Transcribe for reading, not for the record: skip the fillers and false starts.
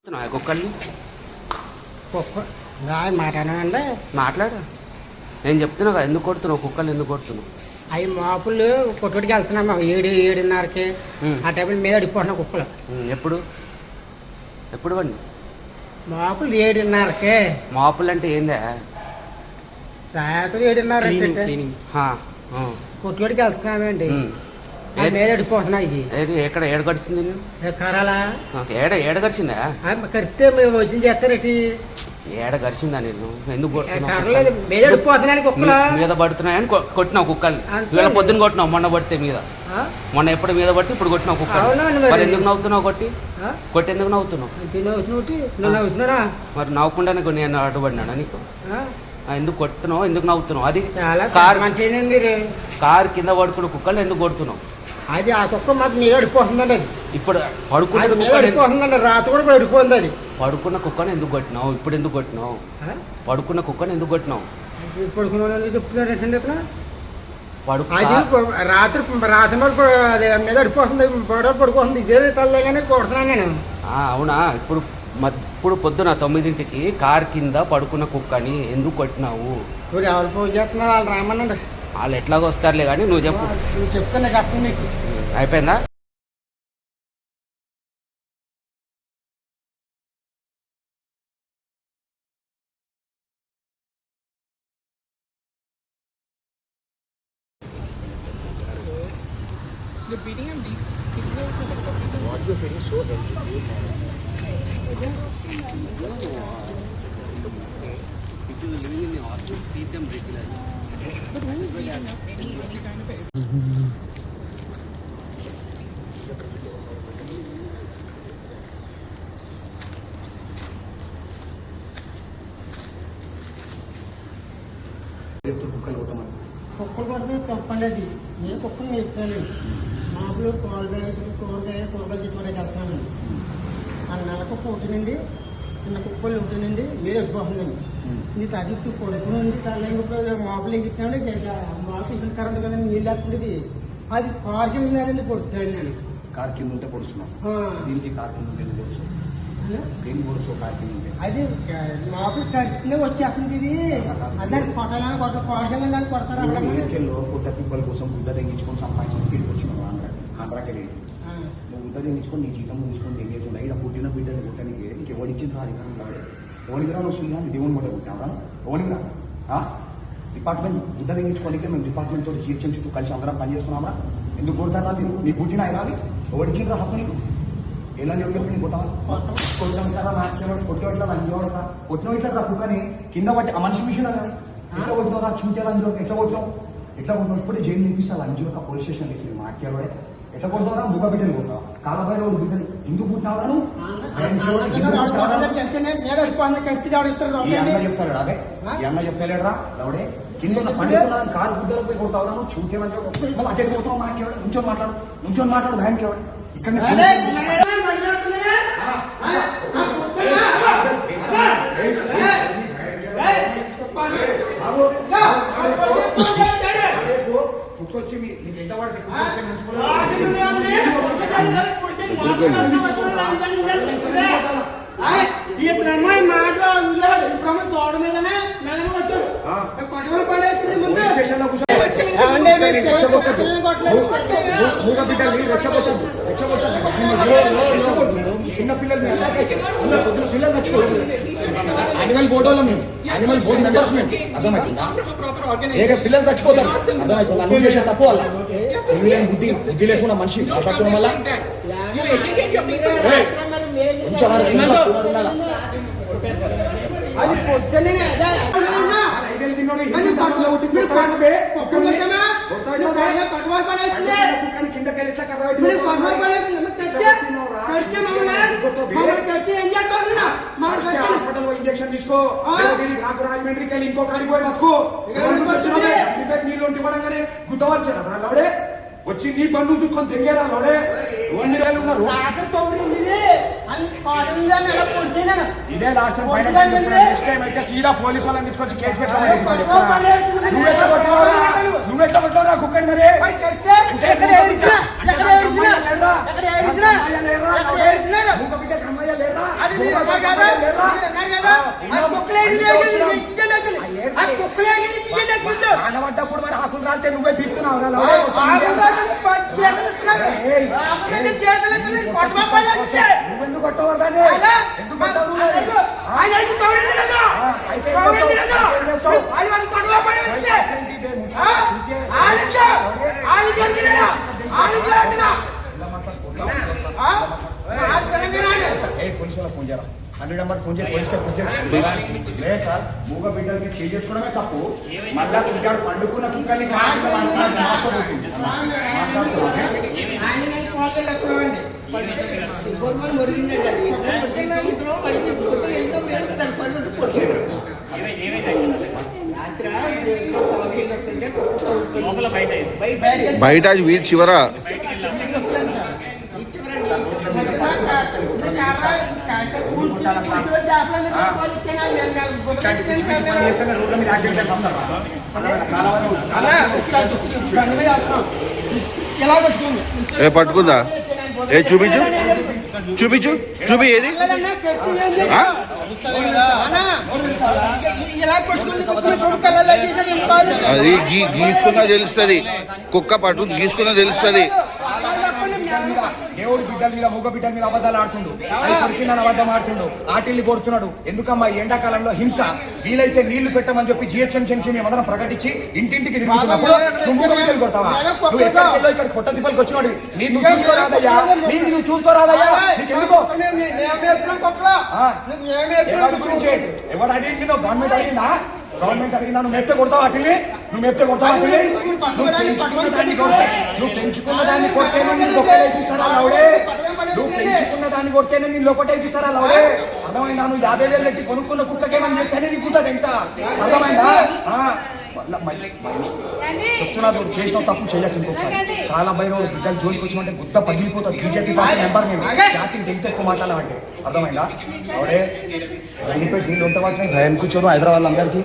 కుక్కల్ని మాట్లాడానండి. మాట్లాడు. నేను చెప్తున్నా కదా, ఎందుకు కొడుతున్నావు కుక్కలు, ఎందుకు కొడుతున్నావు? అవి మాపులు కొట్టుడికి వెళ్తున్నాము 7:30కి. ఆ టైంలో మీద అడిగిపోతున్నాం కుక్కలు. ఎప్పుడు ఎప్పుడు వండి మాపులు 7:30కి. మాపులు అంటే ఏందా? రాత్రి 7:30 కొట్టుడికి వెళ్తున్నామండి. మీద అడిగిపోతున్నాయి. ఎక్కడ ఏడ గడిచింది? కరాలా ఏడ గడిచిందా? కరిస్తే మేము వచ్చింది చేస్తారేటి? ఏడ గడిచిందా? నేను ఎందుకు కర్రలేదు, మీద అడిగిపోతున్నాయి కుక్కలు. మీద పడుతున్నాయని కొట్టినావు కుక్కల్ని. ఇవాళ పొద్దున కొట్టినావు, మొన్న పడితే మీద. మొన్న ఎప్పుడు మీద పడితే ఇప్పుడు కొట్టినావు కుక్కలు. మరి ఎందుకు నవ్వుతున్నావు? కొట్టి ఎందుకు నవ్వుతున్నావు? మరి నవ్వకుండానే నేను అడ్డుపడినాడా నీకు? ఎందుకు కొడుతున్నావు, ఎందుకు నవ్వుతున్నావు? అది కారు కింద పడుకున్న కుక్కలు ఎందుకు కొడుతున్నావు? అది ఆ కుక్క మాకు మీద పడిపోతుందండి. అది ఇప్పుడు పడుకున్న పడిపోతుందండి. రాత్రి కూడా పడిపోతుంది. అది పడుకున్న కుక్కను ఎందుకు కొట్టినావు? ఇప్పుడు ఎందుకు కొట్టినావు? పడుకున్న కుక్కను ఎందుకు కొట్టినావు? పడుకున్న చెప్తున్నారంటే రాత్రి అదే మీద పడిపోతుంది, పడుకోతుంది. ఇదే తల్లగానే కొడుతున్నాను నేను. అవునా? ఇప్పుడు పొద్దున 9ంటికి కార్ కింద పడుకున్న కుక్కని ఎందుకు కొట్టినావు? ఇప్పుడు ఎవరు ఫోన్ చేస్తున్నారు? వాళ్ళు రామనండి. వాళ్ళు ఎట్లాగో వస్తారులే కానీ నువ్వు చెప్పు. నువ్వు చెప్తాను చెప్పండి. నీకు అయిపోయిందా? The beating and these kids are also like talking. What you're feeling so healthy. People living in the hospitals feed them regularly. But who is beating up any kind of a... కుక్కలు పడితే తప్పండి. అది నేను కుక్కలు నేర్పుతాను. మాపులు కూరగాయలు తెచ్చుకోవడానికి వెళ్తున్నాను. ఆ నెలకు పోతుందండి. చిన్న కుక్కలు ఉంటుందండి, మీద వెళ్ళిపోతుందండి. ఇది తగ్గి కొడుకునండి. తల్లి మాపులు ఎగిట్టినాడు. మాపు ఇక్కడ కరెంట్ కదండి, నీళ్ళు వేస్తుంది. అది కారు కింద ఉన్నదండి, కొడుతున్నాడు. నేను కార్ కింద ఉంటే పొడుస్తున్నావు. దీనికి కార్ కింద ఉంటే పొడుచు. దేని పొడుచు? కార్ కింద ఉంటే అది మాపులు కరెక్ట్గా వచ్చేస్తుంది. ఇది దానికి కొట్టాలని కారు దాన్ని కొడతారు. ఎన్నికల్లో పుట్ట పిప్పల కోసం బుద్ధ తెగించుకొని సంపాదించిన తిరిగి వచ్చినావు ఆంధ్రాకి వెళ్ళి. నువ్వు బుద్ధ తెగించుకొని నీ జీతం ముగించుకొని తెగేతున్నా. ఇక్కడ పుట్టిన బిడ్డని పుట్టనికి నీకు ఎవరిచ్చిన రాదు. ఓనికి రా నువ్వు శ్రీరామ్ దేవుని కూడా పుట్టినావురా. ఓనికి రా డిపార్ట్మెంట్ బుద్ధ తెగించుకోనికే మేము డిపార్ట్మెంట్ తోటి జీహెచ్ఎంసీ తో కలిసి అందరం పనిచేస్తున్నామా? ఎందుకు కొడతారా మీరు? నీకు పుట్టిన అయినావి ఎవరికి రా హక్కు? నీకు ఎలా ఎవరికి నీ కొట్టాలి? కొట్టారా? నాకేవాడు కొట్టేవాట్లా లంజోడక కొట్టిన ఇట్లా రా కుక్కని కింద పట్టి ఆ మనిషి విషయం ఎట్లా కొట్టినావు? చూతే లంజోడక ఎట్లా కొట్టినావు? ఇప్పుడే జైలు నింపిస్తా. లంజోడక పోలీస్ స్టేషన్ ఎక్కి మాకేవాడే ఎట్లా కొడతావురా? ముఖ బిడ్డని కొడతావు. కాలపై రోజు బిడ్డని ఎందుకు పుట్టినావురా? చెప్తాడు అదే అన్న చెప్తలేడరా లవడే కింద పండుగ కాలు గుడ్డలో పోయి కొడతావురా? నువ్వు చూతే మళ్ళీ అటే పోతావు. మాకేవాడు నుంచొని మాట్లాడు భయంకేవాడు. ఇక్కడ కుక్కొచ్చి మీకు ఎంత వాడికి తోట మీదనే మూగ బిడ్డల్ని రెచ్చగొట్టద్దు. చిన్న పిల్లల్ని పిల్లలు చచ్చిపోతుంది. యానిమల్ బోర్డు వాళ్ళం మేము, యానిమల్ బోర్డు మెంబర్స్ మేము. అర్థమవుతుందా? పిల్లలు చచ్చిపోతారు. అర్థమవుతుంది? అన్ని చేసే తప్పు వల్ల బుద్ధి లేకుండా మనిషి మాట్లాడుతున్న వల్ల అది పొద్దున్నే ఇంజక్షన్ తీసుకో. రాజమండ్రికి వెళ్ళి ఇంకో కాడికి పోయి బతుకో. నీళ్ళు ఇవ్వడంగానే గుద్దవచ్చారా లవడే? వచ్చి నీ బండ్లు దుక్కొని తెంగేరా లవడే? ఇదే లాస్ట్ టైం అయితే సీదా పోలీసు వాళ్ళని తీసుకొచ్చి కేసు పెట్టాలి. నువ్వెట్లా కొట్టావురా కుక్కని? మరి అమ్మయ్య లేరా? అది మీరు అన్నారు కదా, మీరు అన్నారు కదా, ఆ కుక్కలు ఏంటి లేకపోతే ఇచ్చేయలేదు. ఆ కుక్కలు ఏంటి ఇచ్చేయలేదు. ఆడబడ్డప్పుడు మరి ఆకులు రాలితే నువ్వే పీకుతున్నావు కదా. నువ్వెందుకు కొట్టవు దాన్ని? ఎందుకు కొట్టావు నువ్వు? పోలీసులకు ఫోన్ చేయరా, 100 నెంబర్ ఫోన్ చేసి పోలీసులకు ఫోన్ చేయాలి. లేదు సార్, మూగ బిడ్డలకి చేయి చేసుకోవడమే తప్పు. మళ్ళా చూచాడు పండుకున్న కుక్కల్ని బయట వీధి చివరా రోడ్ల మీద యాక్టివ్ చేసి వస్తారు. ఎలా పట్టుకుంది? ఏ పట్టుకుందా? ఏ చూపించు చూపించు చూపి ఏది ఆ? అది గీసుకున్నా తెలుస్తుంది, కుక్క పట్టు గీసుకున్నా తెలుస్తుంది. దేవుడి బిడ్డల మీద మూగ బిడ్డల మీద అబద్ధాలు ఆడుతుండు, కొడుకున్న అబద్ధం ఆడుతుండు, ఆటిల్ని కొడుతున్నాడు. ఎందుకమ్మా ఈ ఎండాకాలంలో హింస? వీలైతే నీళ్లు పెట్టమని చెప్పి జిహెచ్ఎంసీ మేమందరం ప్రకటించి ఇంటింటికి తిరుగుతున్నప్పుడు నువ్వు మూగ బిడ్డలు కొడతావా? నువ్వు ఎక్కడికి ఇక్కడ కొట్ట తిప్పలకి వచ్చినాడు. నువ్వు చూసుకోరాదయ్యా, నువ్వు చూసుకోరాదయ్యా. నీకెందుకో ఎవరు అడిగింది? గవర్నమెంట్ అడిగిందా? గవర్నమెంట్ అడిగిందా? నువ్వు మెత్తే కొడతావు వాటిని, నువ్వు మెత్తే కొడతావు వాటిని. నువ్వు పెంచుకున్న దాన్ని కొట్టేనే నేను లోపల వేపిస్తారా లవడే? నువ్వు పెంచుకున్న దాన్ని కొట్టేనే నేను లోపల వేపిస్తారా లవడే? అర్థమైందా? నువ్వు 50,000 పెట్టి కొనుక్కున్న కుక్కకేమని చేస్తేనే నీకు కుట్టదు ఎంత. అర్థమైందా? చెప్తున్నా చూడు, చేసిన తప్పు చేయకు ఇంకొకసారి. కాలభైరవుడు బిడ్డలు జోలికి వచ్చినంటే గుద్ద పగిలిపోతుంది. బీజేపీ పార్టీ మెంబర్ నేను, జాతిని తెగితే ఎక్కువ మాట్లాడాలంటే. అర్థమైందా? అవడే వెళ్ళిపోయి దీన్ని ఉంటే వాటిని భయం కూర్చోను హైదరాబాద్ అందరికీ.